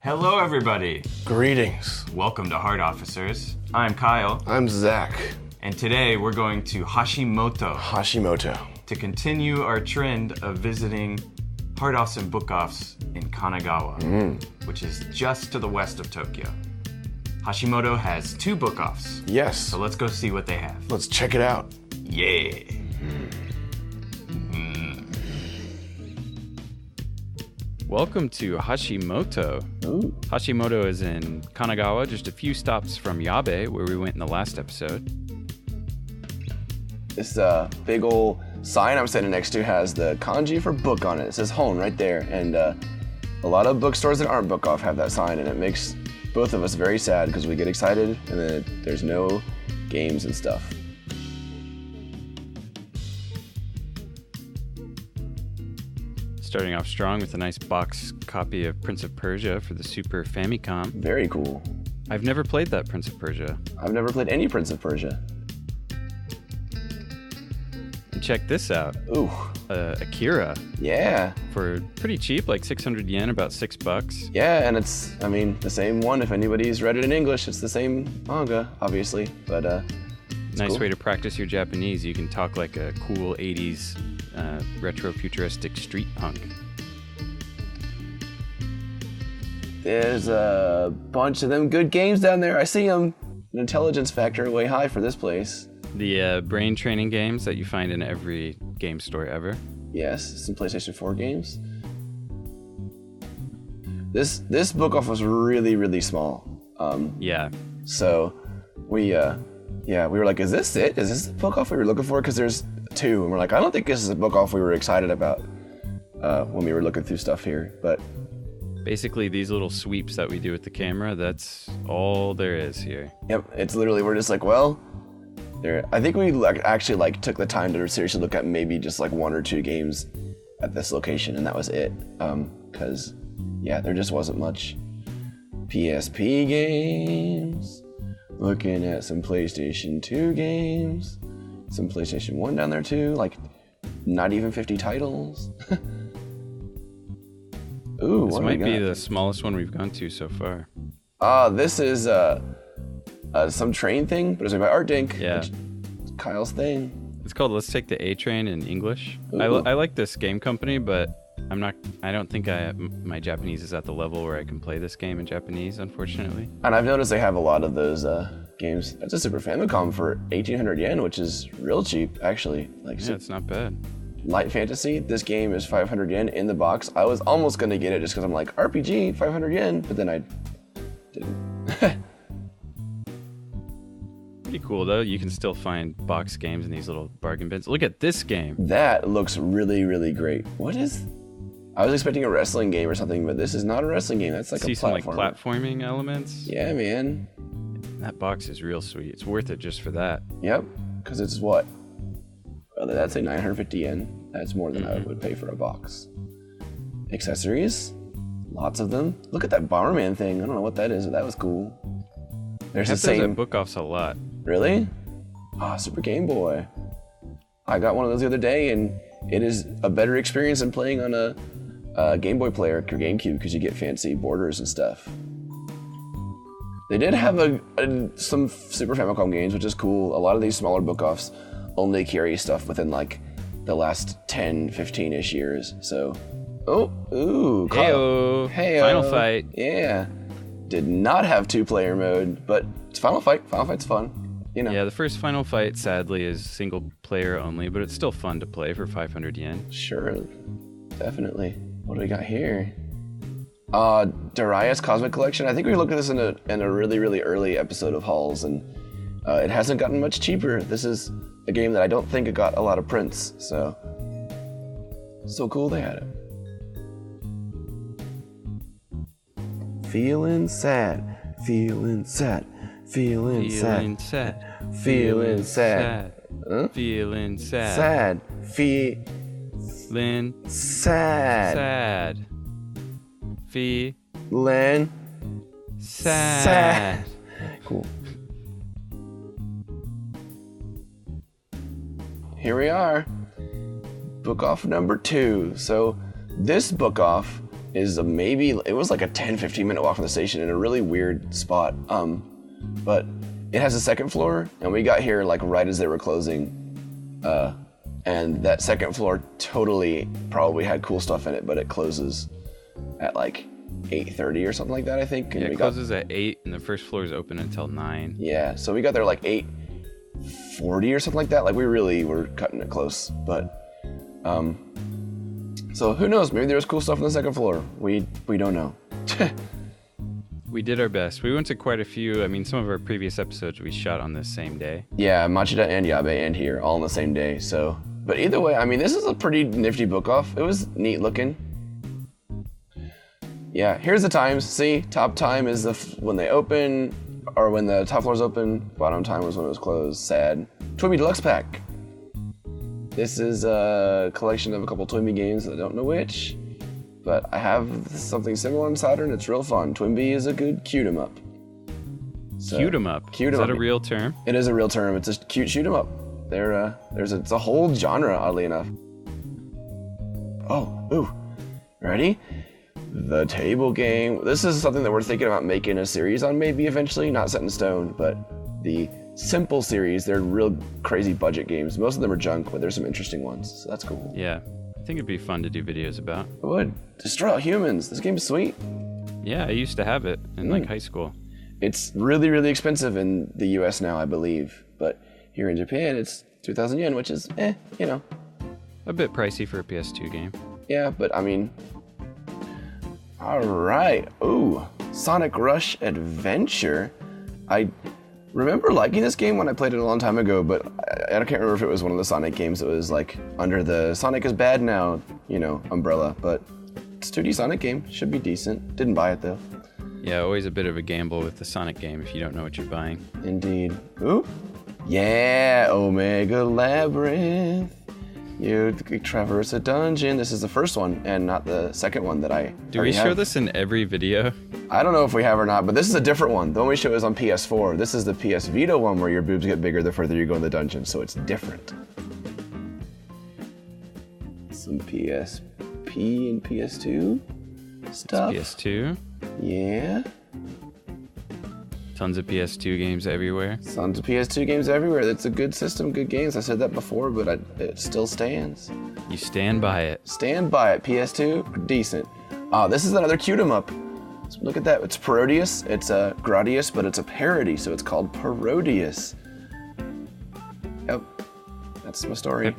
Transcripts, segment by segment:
Hello, everybody. Greetings. Welcome to Heart Officers. I'm Kyle. I'm Zach. And today we're going to Hashimoto to continue our trend of visiting Heart Offs and Book Offs in Kanagawa, which is just to the west of Tokyo. Hashimoto has 2 book offs. Yes. So let's go see what they have. Let's check it out. Yeah. Welcome to Hashimoto. Ooh. Hashimoto is in Kanagawa, just a few stops from Yabe, where we went in the last episode. This big old sign I'm standing next to has the kanji for book on it. It says hon right there. And a lot of bookstores that aren't book off have that sign, and it makes both of us very sad because we get excited and then there's no games and stuff. Starting off strong with a nice box copy of Prince of Persia for the Super Famicom. Very cool. I've never played that Prince of Persia. I've never played any Prince of Persia. And check this out. Ooh. Akira. Yeah. For pretty cheap, like 600 yen, about $6. Yeah, and it's, the same one. If anybody's read it in English, it's the same manga, obviously. But nice cool. way to practice your Japanese. You can talk like a cool 80s retro-futuristic street punk. There's a bunch of them good games down there. I see them. An intelligence factor way high for this place. The brain training games that you find in every game store ever. Yes, some PlayStation 4 games. This book off was really, really small. Yeah. So we were like, is this it? Is this the book off we were looking for? Because there's 2, and we're like, I don't think this is a book off we were excited about when we were looking through stuff here. But basically, these little sweeps that we do with the camera, that's all there is here. Yep, it's literally, we're just like, well, I think we actually took the time to seriously look at maybe just 1 or 2 games at this location, and that was it. Because, there just wasn't much PSP games. Looking at some PlayStation 2 games. Some PlayStation 1 down there too. Not even 50 titles. Ooh, this might be the smallest one we've gone to so far. This is some train thing, but it's made by Art Dink. Yeah. Kyle's thing. It's called Let's Take the A Train in English. I like this game company, but I don't think my Japanese is at the level where I can play this game in Japanese, unfortunately. And I've noticed they have a lot of those games. That's a Super Famicom for 1,800 yen, which is real cheap, actually. Yeah, it's not bad. Light Fantasy, this game is 500 yen in the box. I was almost going to get it just because I'm like, RPG, 500 yen, but then I didn't. Pretty cool, though. You can still find box games in these little bargain bins. Look at this game. That looks really, really great. What is... I was expecting a wrestling game or something, but this is not a wrestling game. That's like a platformer. See some platforming elements? Yeah, man. That box is real sweet. It's worth it just for that. Yep, because it's what? Well, that's a 950 yen. That's more than I would pay for a box. Accessories? Lots of them. Look at that Bomberman thing. I don't know what that is, but that was cool. There's the same... book offs a lot. Really? Super Game Boy. I got one of those the other day, and it is a better experience than playing on a Game Boy player or GameCube because you get fancy borders and stuff. They did have some Super Famicom games, which is cool. A lot of these smaller book offs only carry stuff within the last 10, 15-ish years. So, Heyo. Final Fight. Yeah. Did not have 2-player mode, but it's Final Fight. Final Fight's fun. Yeah, the first Final Fight, sadly, is single player only, but it's still fun to play for 500 yen. Sure, definitely. What do we got here? Darius Cosmic Collection. I think we looked at this in a really, really early episode of Hauls, and it hasn't gotten much cheaper. This is a game that I don't think it got a lot of prints, so cool they had it. Feeling sad, feeling sad, feeling sad, feeling sad, huh? Feeling sad, sad, feeling sad, feeling sad. Cool. Here we are, book off number 2. So this book off maybe, it was like a 10-15 minute walk from the station in a really weird spot. But it has a second floor, and we got here like right as they were closing. And that second floor totally probably had cool stuff in it, but it closes at like 8:30 or something like that, I think. And it closes at 8, and the first floor is open until 9. Yeah, so we got there like 8:40 or something like that. Like we really were cutting it close, but so who knows? Maybe there was cool stuff on the second floor. We don't know. We did our best. We went to quite a few. I mean, some of our previous episodes we shot on the same day. Yeah, Machida and Yabe and here all on the same day. So, but either way, I mean, this is a pretty nifty book off. It was neat looking. Yeah, here's the times. See, top time is when they open, or when the top floor's open. Bottom time was when it was closed. Sad. Toy Me Deluxe Pack. This is a collection of a couple Toy Me games. I don't know which. But I have something similar on Saturn. It's real fun. Twinbee is a good cute 'em up. So, cute 'em up. Is that a real term? It is a real term. It's a cute shoot 'em up. It's a whole genre, oddly enough. Oh, ooh, ready? The table game. This is something that we're thinking about making a series on, maybe eventually. Not set in stone, but the simple series. They're real crazy budget games. Most of them are junk, but there's some interesting ones. So that's cool. Yeah. I think it'd be fun to do videos about. It would. Destroy All Humans. This game's sweet. Yeah, I used to have it in like high school. It's really, really expensive in the US now, I believe. But here in Japan, it's 2,000 yen, which is, you know. A bit pricey for a PS2 game. Yeah, but I mean... Alright. Ooh. Sonic Rush Adventure. I remember liking this game when I played it a long time ago, but I can't remember if it was one of the Sonic games that was like under the Sonic is bad now, umbrella. But it's a 2D Sonic game. Should be decent. Didn't buy it though. Yeah, always a bit of a gamble with the Sonic game if you don't know what you're buying. Indeed. Ooh. Yeah, Omega Labyrinth. You traverse a dungeon. This is the first one and not the second one that I Do we show this in every video? I don't know if we have or not, but this is a different one. The one we show is on PS4. This is the PS Vita one where your boobs get bigger the further you go in the dungeon, so it's different. Some PSP and PS2 stuff. It's PS2. Yeah. Tons of PS2 games everywhere. Tons of PS2 games everywhere. It's a good system, good games. I said that before, but it still stands. You stand by it. Stand by it. PS2, decent. This is another cute 'em up. So look at that. It's Parodius. It's a Gradius, but it's a parody, so it's called Parodius. Yep. That's my story.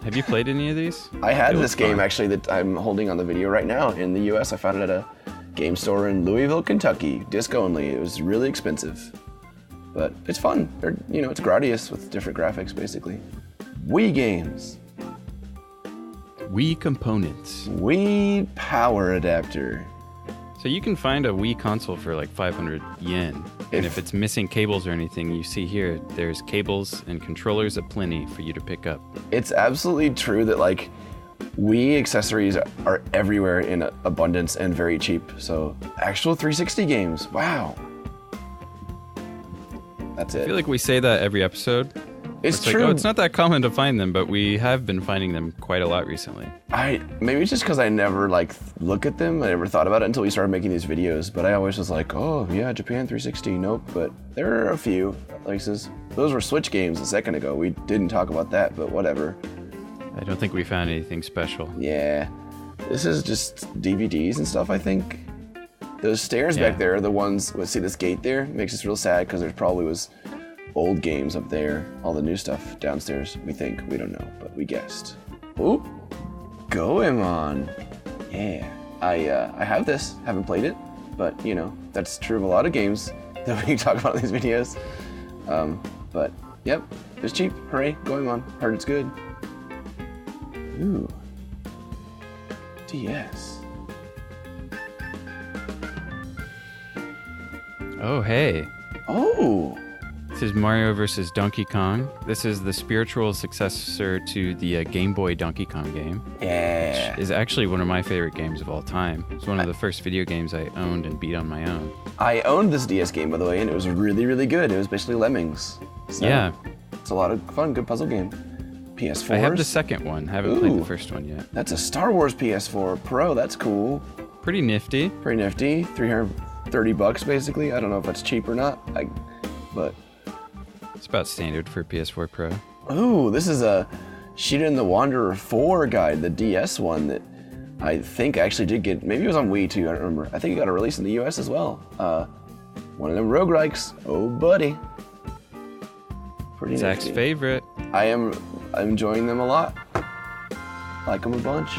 Have you played any of these? I had this game actually that I'm holding on the video right now in the US. I found it at a game store in Louisville, Kentucky. Disc only. It was really expensive. But it's fun. It's Gradius with different graphics basically. Wii games. Wii components. Wii power adapter. So you can find a Wii console for like 500 yen. And if it's missing cables or anything, you see here, there's cables and controllers aplenty for you to pick up. It's absolutely true that like Wii accessories are everywhere in abundance and very cheap. So actual 360 games, wow. That's it. I feel like we say that every episode. It's true. Like, it's not that common to find them, but we have been finding them quite a lot recently. Maybe it's just because I never look at them. I never thought about it until we started making these videos. But I always was like, oh yeah, Japan 360. Nope. But there are a few places. Those were Switch games a second ago. We didn't talk about that, but whatever. I don't think we found anything special. Yeah. This is just DVDs and stuff, I think. Those stairs back there are the ones, see this gate there? Makes us real sad because there probably was old games up there. All the new stuff downstairs, we think. We don't know, but we guessed. Ooh, Goemon. Yeah. I have this, haven't played it, but that's true of a lot of games that we talk about in these videos. But yep, it was cheap. Hooray, Goemon. Heard it's good. Ooh. DS. Oh, hey. Oh. This is Mario vs. Donkey Kong. This is the spiritual successor to the Game Boy Donkey Kong game. Yeah. Which is actually one of my favorite games of all time. It's one of the first video games I owned and beat on my own. I owned this DS game, by the way, and it was really, really good. It was basically Lemmings. So yeah. It's a lot of fun, good puzzle game. PS4. I have the second one. Haven't played the first one yet. That's a Star Wars PS4 Pro. That's cool. Pretty nifty. Pretty nifty. $330 basically. I don't know if that's cheap or not. But it's about standard for PS4 Pro. Oh, this is a Shiren the Wanderer 4 guide, the DS one that I think actually did get. Maybe it was on Wii too. I don't remember. I think it got a release in the US as well. One of them roguelikes. Oh, buddy. Pretty Zach's nifty. favorite. I'm enjoying them a lot. Like them a bunch.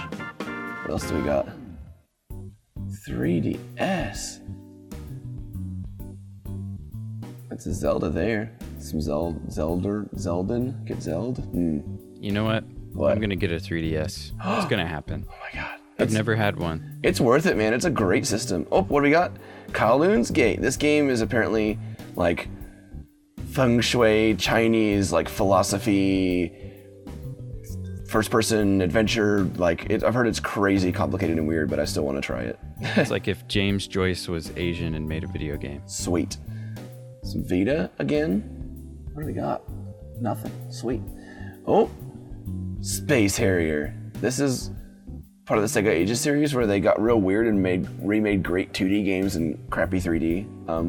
What else do we got? 3DS. That's a Zelda there. Some Zelden. Get Zeld. You know what? I'm gonna get a 3DS. It's gonna happen. Oh my god. I've never had one. It's worth it, man. It's a great system. Oh, what do we got? Kowloon's Gate. This game is apparently like feng shui, Chinese, like philosophy, first-person adventure. Like, I've heard it's crazy complicated and weird, but I still want to try it. It's like if James Joyce was Asian and made a video game. Sweet. Some Vita again. What do we got? Nothing. Sweet. Oh, Space Harrier. This is part of the Sega Ages series where they got real weird and remade great 2D games and crappy 3D.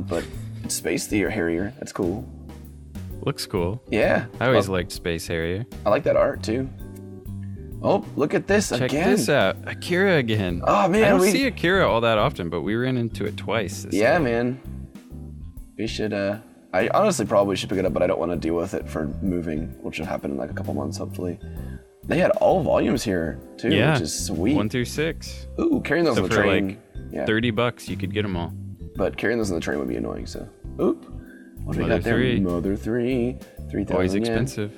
But it's Space Harrier. That's cool. Looks cool. Yeah. I always liked Space Harrier. I like that art too. Oh, look at this Check again. this out. Akira again. Oh, man. I don't see Akira all that often, but we ran into it twice. Yeah, man. We should, I honestly probably should pick it up, but I don't want to deal with it for moving, which should happen in like a couple months, hopefully. They had all volumes here, too, which is sweet. 1 through 6. Ooh, carrying those on the train. Like $30, you could get them all. But carrying those on the train would be annoying, so. Oop. What do we Mother got there? 3. Mother 3. 3,000 Always yen. expensive.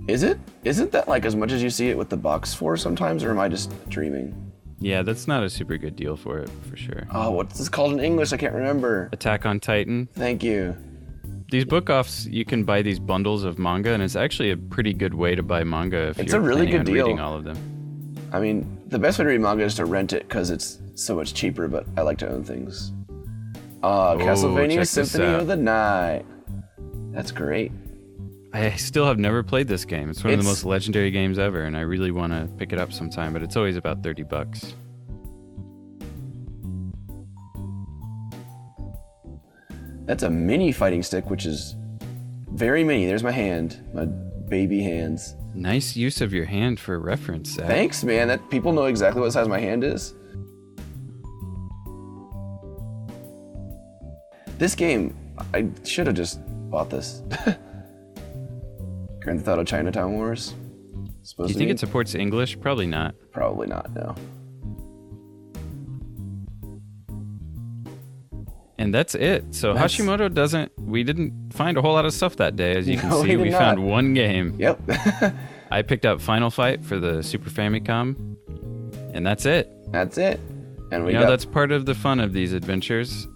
Is it? Isn't that like as much as you see it with the box 4 sometimes, or am I just dreaming? Yeah, that's not a super good deal for it, for sure. Oh, what's this called in English? I can't remember. Attack on Titan. Thank you. These book-offs, you can buy these bundles of manga, and it's actually a pretty good way to buy manga if It's you're a really planning good on deal. reading all of them. I mean, the best way to read manga is to rent it because it's so much cheaper, but I like to own things. Castlevania check this Symphony out. of the Night. That's great. I still have never played this game. It's one of the It's- most legendary games ever, and I really want to pick it up sometime, but it's always about $30. That's a mini fighting stick, which is very mini. There's my hand, my baby hands. Nice use of your hand for reference, Zach. Thanks, man. That people know exactly what size my hand is. This game, I should have just bought this. Grand Theft Auto Chinatown Wars. Do you think it supports English? Probably not. Probably not, no. And that's it. So Hashimoto we didn't find a whole lot of stuff that day. As you can see, we found one game. Yep. I picked up Final Fight for the Super Famicom, and that's it. That's it. And we that's part of the fun of these adventures.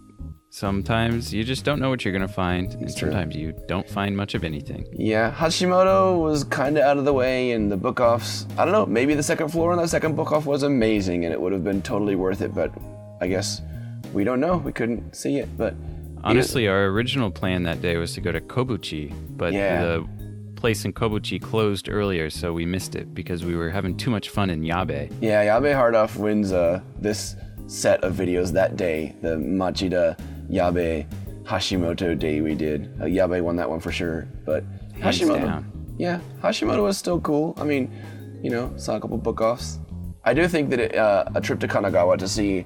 Sometimes you just don't know what you're going to find, and sometimes you don't find much of anything. Yeah, Hashimoto was kind of out of the way, and the book-offs, I don't know, maybe the second floor on that second book-off was amazing, and it would have been totally worth it, but I guess we don't know. We couldn't see it, but... Honestly, our original plan that day was to go to Kobuchi, but the place in Kobuchi closed earlier, so we missed it because we were having too much fun in Yabe. Yeah, Yabe Hardoff wins this set of videos that day, the Machida Yabe Hashimoto day we did. Yabe won that one for sure, but Hands Hashimoto, down. Yeah, Hashimoto was still cool. I mean, saw a couple book-offs. I do think that a trip to Kanagawa to see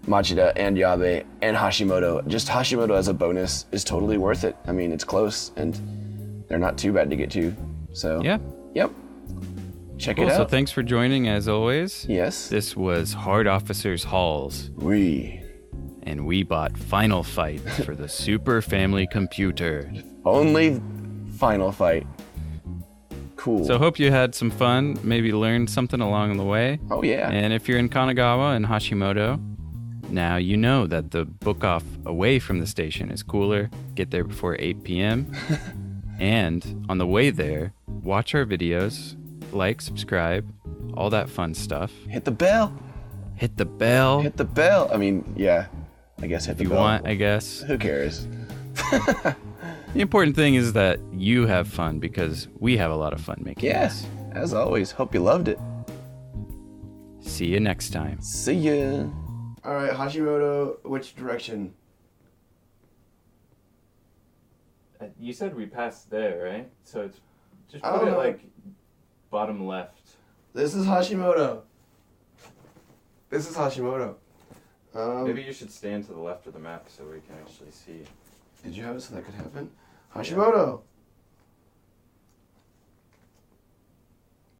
Machida and Yabe and Hashimoto, just Hashimoto as a bonus, is totally worth it. I mean, it's close, and they're not too bad to get to. So, Yeah. Yep. Check Cool, it out. so thanks for joining as always. Yes. This was Hard Officers Halls, and we bought Final Fight for the Super Family Computer. Only Final Fight. Cool. So hope you had some fun, maybe learned something along the way. Oh, yeah. And if you're in Kanagawa and Hashimoto, now you know that the book off away from the station is cooler. Get there before 8 p.m. And on the way there, watch our videos, like, subscribe, all that fun stuff. Hit the bell. Hit the bell. Hit the bell. I mean, yeah. I guess hit the If you bell. want, I guess. Who cares? The important thing is that you have fun because we have a lot of fun making Yes. this. As always. Hope you loved it. See you next time. See ya. All right, Hashimoto, which direction? You said we passed there, right? So it's just I don't put it know. like bottom left. This is Hashimoto. This is Hashimoto. Maybe you should stand to the left of the map so we can actually see. Did you have it so that could happen? Hashimoto.